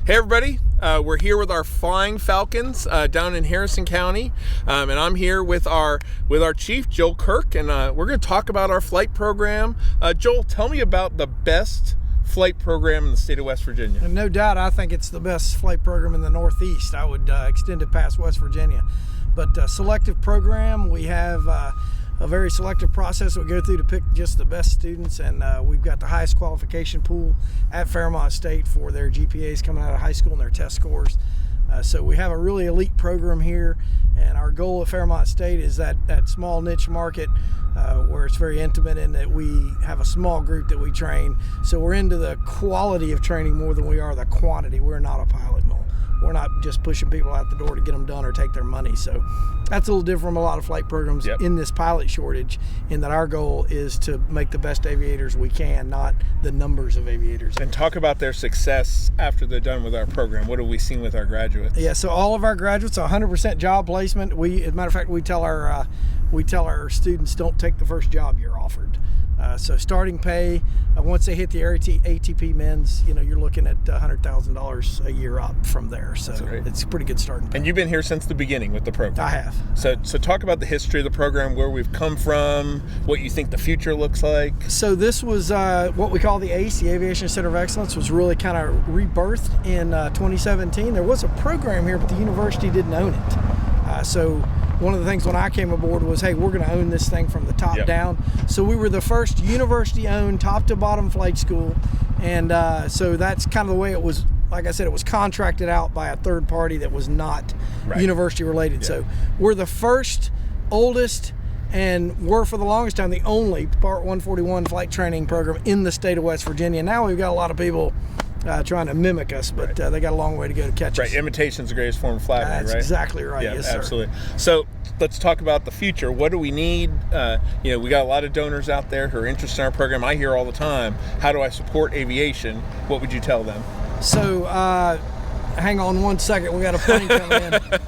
Hey everybody, we're here with our Flying Falcons down in Harrison County, and I'm here with our chief, Joel Kirk, and we're going to talk about our flight program. Joel, tell me about the best flight program in the state of West Virginia. And no doubt, I think it's the best flight program in the Northeast. I would extend it past West Virginia. But selective program, we have a very selective process we go through to pick just the best students, and we've got the highest qualification pool at Fairmont State for their GPAs coming out of high school and their test scores. So we have a really elite program here, and our goal at Fairmont State is that small niche market where it's very intimate, and that we have a small group that we train. So we're into the quality of training more than we are the quantity. We're not a pilot mill. We're not just pushing people out the door to get them done or take their money. So that's a little different from a lot of flight programs in this pilot shortage, in that our goal is to make the best aviators we can, not the numbers of aviators. And talk about their success after they're done with our program. What have we seen with our graduates? Yeah, so all of our graduates, 100% job placement. As a matter of fact, we tell our students, don't take the first job you're offered. So starting pay, once they hit the ATP men's, you're looking at $100,000 a year up from there. So it's a pretty good starting pay. And you've been here since the beginning with the program. I have. So talk about the history of the program, where we've come from, what you think the future looks like. So this was what we call the ACE, the Aviation Center of Excellence, was really kind of rebirthed in 2017. There was a program here, but the university didn't own it. So one of the things when I came aboard was, hey, we're going to own this thing from the top down. So we were the first university-owned, top-to-bottom flight school, and so that's kind of the way it was. Like I said, it was contracted out by a third party that was not university-related. Yeah. So we're the first, oldest, and we're for the longest time the only Part 141 flight training program in the state of West Virginia. Now we've got a lot of people trying to mimic us, but they got a long way to go to catch us. Right, imitation's the greatest form of flattery, right? That's exactly right. Yeah, yes, sir. Absolutely. So let's talk about the future. What do we need? We got a lot of donors out there who are interested in our program. I hear all the time, how do I support aviation? What would you tell them? So hang on one second. We got a plane coming in.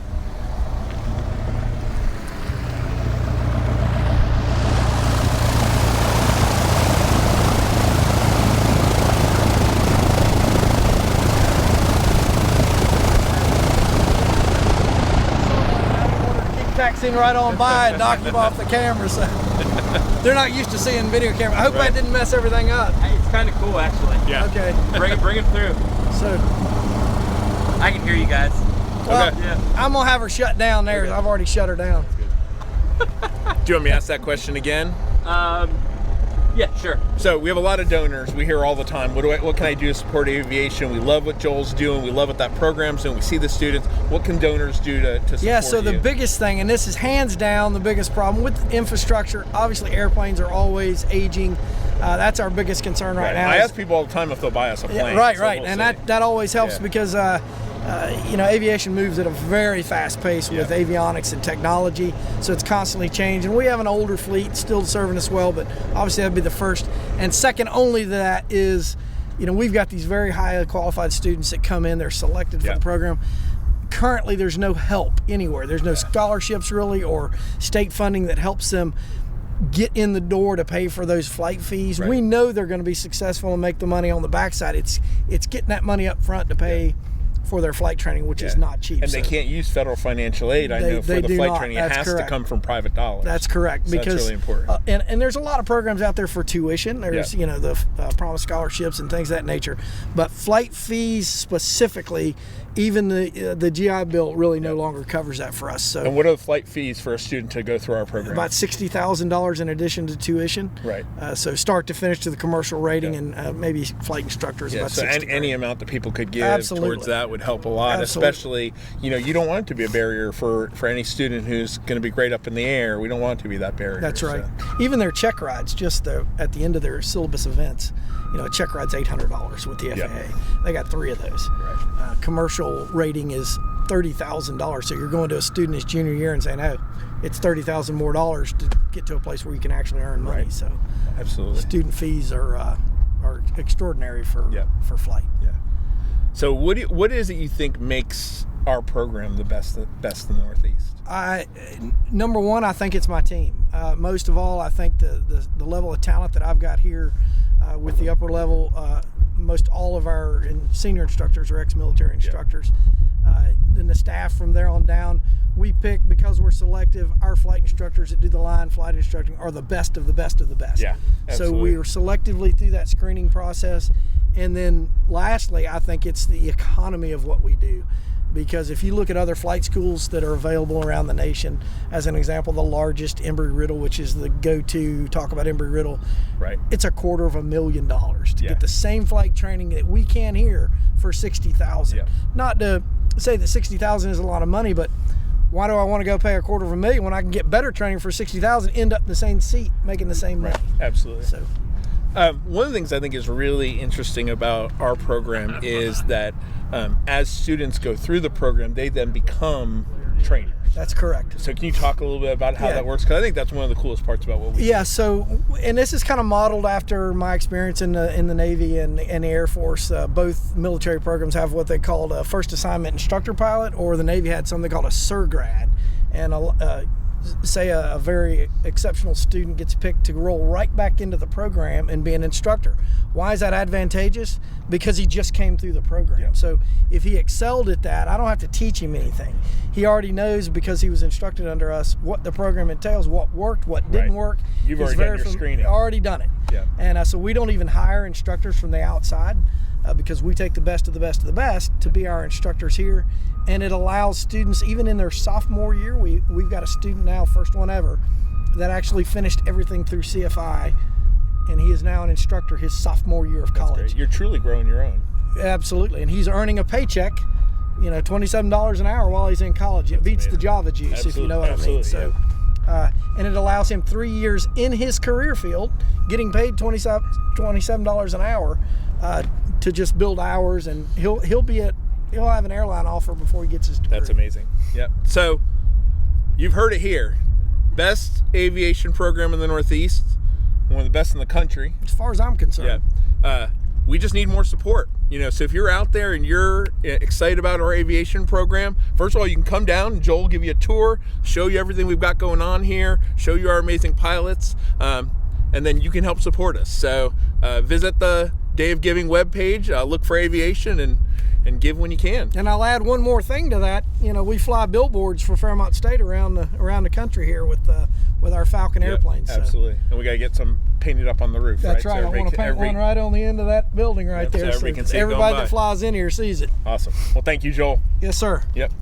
Taxiing right on by and knock them off the camera, so they're not used to seeing video camera. I hope I didn't mess everything up. Hey, it's kind of cool, actually. Yeah. Okay. Bring it through. So I can hear you guys. Well, I'm gonna have her shut down there. Okay. I've already shut her down. Do you want me to ask that question again? Yeah, sure. So we have a lot of donors. We hear all the time, what can I do to support aviation? We love what Joel's doing. We love what that program's doing. We see the students. What can donors do to support you? Yeah, so the biggest thing, and this is hands down the biggest problem with infrastructure, obviously airplanes are always aging. That's our biggest concern right now. I ask people all the time if they'll buy us a plane. Right. And that always helps because aviation moves at a very fast pace with avionics and technology, so it's constantly changing. We have an older fleet still serving us well, but obviously that'd be the first. And second only to that is, we've got these very highly qualified students that come in, they're selected for the program. Currently there's no help anywhere. There's no scholarships really or state funding that helps them get in the door to pay for those flight fees. We know they're going to be successful and make the money on the backside. It's getting that money up front to pay for their flight training, which is not cheap. And they can't use federal financial aid, I know, for the flight training. It has to come from private dollars. That's correct. So because that's really important. And there's a lot of programs out there for tuition. There's, the promise scholarships and things of that nature. But flight fees specifically, even the GI Bill really no longer covers that for us. So. And what are the flight fees for a student to go through our program? About $60,000 in addition to tuition. Right. So start to finish to the commercial rating, and maybe flight instructors about so $60,000. any amount that people could give towards that would help a lot. Especially, you don't want it to be a barrier for any student who's going to be great up in the air. We don't want it to be that barrier. That's right. So. Even their check rides, just at the end of their syllabus events, a check ride's $800 with the FAA. They got 3 of those. Right. Commercial rating is $30,000. So you're going to a student his junior year and saying, "Oh, it's $30,000 more dollars to get to a place where you can actually earn money." Right. So absolutely, student fees are extraordinary for flight. Yeah. So what is it you think makes our program the best in the Northeast? Number one, I think it's my team. Most of all, I think the level of talent that I've got here with the upper level most all of our senior instructors are ex-military instructors. Then the staff from there on down, we pick, because we're selective, our flight instructors that do the line flight instructing are the best of the best of the best. Yeah, so we are selectively through that screening process. And then lastly, I think it's the economy of what we do. Because if you look at other flight schools that are available around the nation, as an example, the largest, Embry-Riddle, which is the go-to, talk about Embry-Riddle, right? It's $250,000 to get the same flight training that we can here for $60,000. Yeah. Not to say that $60,000 is a lot of money, but why do I want to go pay $250,000 when I can get better training for $60,000, end up in the same seat, making the same money? Absolutely. So. One of the things I think is really interesting about our program is that as students go through the program, they then become trainers. That's correct. So can you talk a little bit about how that works? Because I think that's one of the coolest parts about what we do. Yeah, so, and this is kind of modeled after my experience in the Navy and the Air Force. Both military programs have what they called a first assignment instructor pilot, or the Navy had something called a surgrad. And say a very exceptional student gets picked to roll right back into the program and be an instructor. Why is that advantageous? Because he just came through the program. Yeah. So if he excelled at that, I don't have to teach him anything. He already knows, because he was instructed under us, what the program entails, what worked, what didn't work. You've already done your screening. Already done it. Yeah. And so we don't even hire instructors from the outside, because we take the best of the best of the best to be our instructors here. And it allows students, even in their sophomore year, we've got a student now, first one ever, that actually finished everything through CFI, and he is now an instructor his sophomore year of college. That's great. You're truly growing your own. Absolutely, and he's earning a paycheck, $27 an hour while he's in college. It beats the Java juice, if you know what I mean. So, and it allows him 3 years in his career field, getting paid $27 an hour, to just build hours, and he'll have an airline offer before he gets his degree. That's amazing. Yep. So you've heard it here. Best aviation program in the Northeast, one of the best in the country. As far as I'm concerned. Yeah. We just need more support. So if you're out there and you're excited about our aviation program, first of all, you can come down and Joel will give you a tour, show you everything we've got going on here, show you our amazing pilots, and then you can help support us. So visit the Day of Giving webpage, look for aviation, and give when you can. And I'll add one more thing to that. We fly billboards for Fairmont State around the country here with our Falcon airplanes. Absolutely. And we got to get some painted up on the roof. That's right. I want to paint one right on the end of that building right there, so everybody can see it going everybody by. that flies in here sees it. Awesome. Well, thank you, Joel. Yes, sir. Yep.